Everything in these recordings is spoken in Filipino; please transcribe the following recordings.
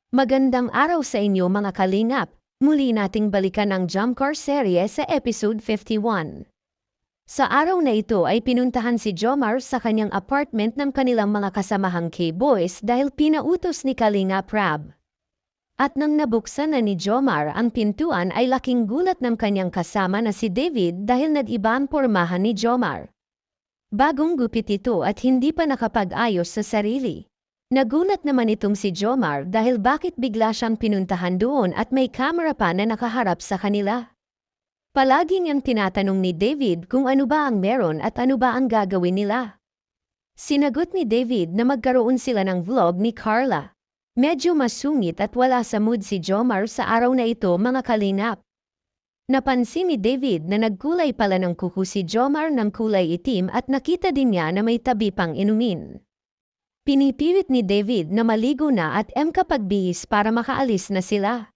Magandang araw sa inyo mga kalingap. Muli nating balikan ang Jump Car serye sa episode 51. Sa araw na ito ay pinuntahan si Jomar sa kanyang apartment ng kanilang mga kasamahang K-boys dahil pinautos ni Kalingap Rab. At nang nabuksan na ni Jomar ang pintuan ay laking gulat ng kanyang kasama na si David dahil nag-iba ang pormahan ni Jomar. Bagong gupit ito at hindi pa nakapag-ayos sa sarili. Nagulat naman itong si Jomar dahil bakit bigla siyang pinuntahan doon at may kamera pa na nakaharap sa kanila. Palagi niyang tinatanong ni David kung ano ba ang meron at ano ba ang gagawin nila. Sinagot ni David na magkaroon sila ng vlog ni Carla. Medyo masungit at wala sa mood si Jomar sa araw na ito mga kalingap. Napansin ni David na nagkulay pala ng kuko si Jomar ng kulay itim at nakita din niya na may tabi pang inumin. Pinipilit ni David na maligo na at makapagbihis para makaalis na sila.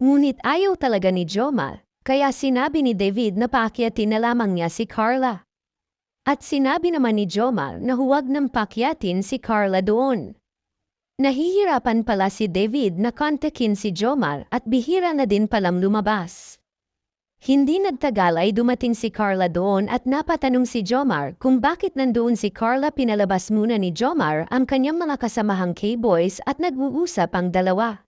Ngunit ayaw talaga ni Jomar, kaya sinabi ni David na paakyatin na lamang niya si Carla. At sinabi naman ni Jomar na huwag nang paakyatin si Carla doon. Nahihirapan pala si David na kontakin si Jomar at bihira na din palang lumabas. Hindi nagtagal ay dumating si Carla doon at napatanong si Jomar kung bakit nandoon si Carla. Pinalabas muna ni Jomar ang kanyang mga kasamahang K-boys at nag-uusap ang dalawa.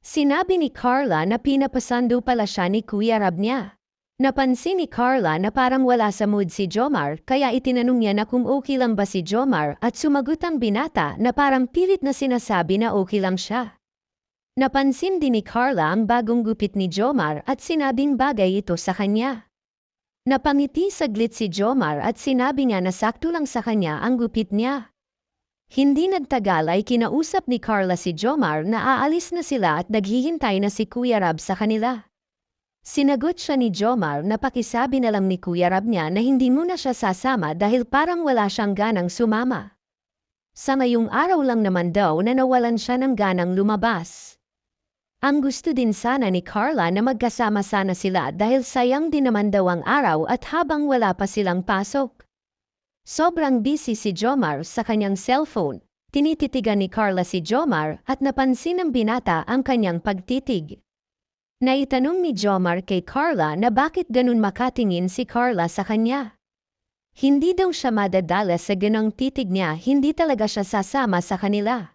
Sinabi ni Carla na pinapasando pala siya ni Kuya Rab niya. Napansin ni Carla na parang wala sa mood si Jomar kaya itinanong niya na kung okay lang ba si Jomar at sumagot ang binata na parang pilit na sinasabi na okay lang siya. Napansin din ni Carla ang bagong gupit ni Jomar at sinabing bagay ito sa kanya. Napangiti saglit si Jomar at sinabi niya na sakto lang sa kanya ang gupit niya. Hindi nagtagal ay kinausap ni Carla si Jomar na aalis na sila at naghihintay na si Kuya Rab sa kanila. Sinagot siya ni Jomar na pakisabi na lang ni Kuya Rab niya na hindi muna siya sasama dahil parang wala siyang ganang sumama. Sa ngayong araw lang naman daw na nawalan siya ng ganang lumabas. Ang gusto din sana ni Carla na magkasama sana sila dahil sayang din naman daw ang araw at habang wala pa silang pasok. Sobrang busy si Jomar sa kanyang cellphone. Tinititigan ni Carla si Jomar at napansin ng binata ang kanyang pagtitig. Naitanong ni Jomar kay Carla na bakit ganun makatingin si Carla sa kanya. Hindi daw siya madadala sa ganang titig niya, hindi talaga siya sasama sa kanila.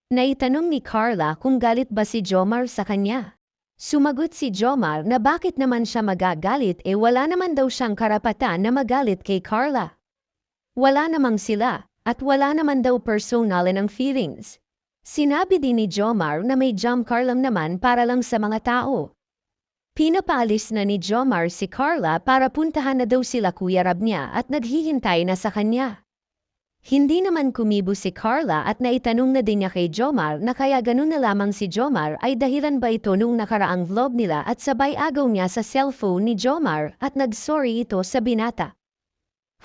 Naitanong ni Carla kung galit ba si Jomar sa kanya. Sumagot si Jomar na bakit naman siya magagalit wala naman daw siyang karapatan na magalit kay Carla. Wala namang sila at wala naman daw personal ng feelings. Sinabi din ni Jomar na may jump car lang naman para lang sa mga tao. Pinapaalis na ni Jomar si Carla para puntahan na daw sila Kuya Rab niya at naghihintay na sa kanya. Hindi naman kumibo si Carla at naitanong na din niya kay Jomar na kaya ganun na lamang si Jomar ay dahilan ba ito nung nakaraang vlog nila at sabay agaw niya sa cellphone ni Jomar at nag-sorry ito sa binata.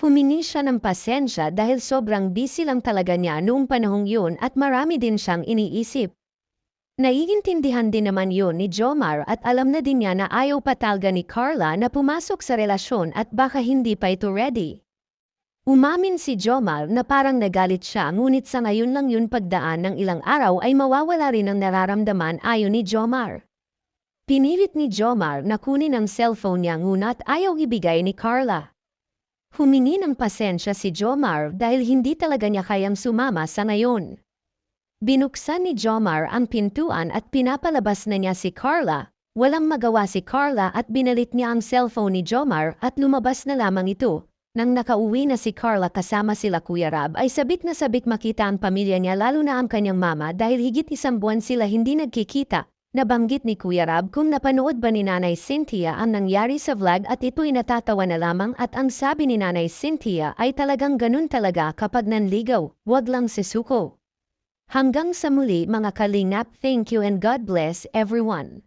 Humingi siya ng pasensya dahil sobrang busy lang talaga niya noong panahong yun at marami din siyang iniisip. Naiintindihan din naman yun ni Jomar at alam na din niya na ayaw pa talaga ni Carla na pumasok sa relasyon at baka hindi pa ito ready. Umamin si Jomar na parang nagalit siya ngunit sa ngayon lang yun pagdaan ng ilang araw ay mawawala rin ang nararamdaman ayon ni Jomar. Pinilit ni Jomar na kunin ang cellphone niya ngunit ayaw ibigay ni Carla. Humingi ng pasensya si Jomar dahil hindi talaga niya kayang sumama sa ngayon. Binuksan ni Jomar ang pintuan at pinapalabas na niya si Carla. Walang magawa si Carla at binalit niya ang cellphone ni Jomar at lumabas na lamang ito. Nang nakauwi na si Carla kasama sila Kuya Rab ay sabik na sabik makita ang pamilya niya lalo na ang kanyang mama dahil higit isang buwan sila hindi nagkikita. Nabanggit ni Kuya Rab kung napanood ba ni Nanay Cynthia ang nangyari sa vlog at ito'y natatawa na lamang at ang sabi ni Nanay Cynthia ay talagang ganun talaga kapag nanligaw, wag lang sisuko. Hanggang sa muli mga kalingap, thank you and God bless everyone.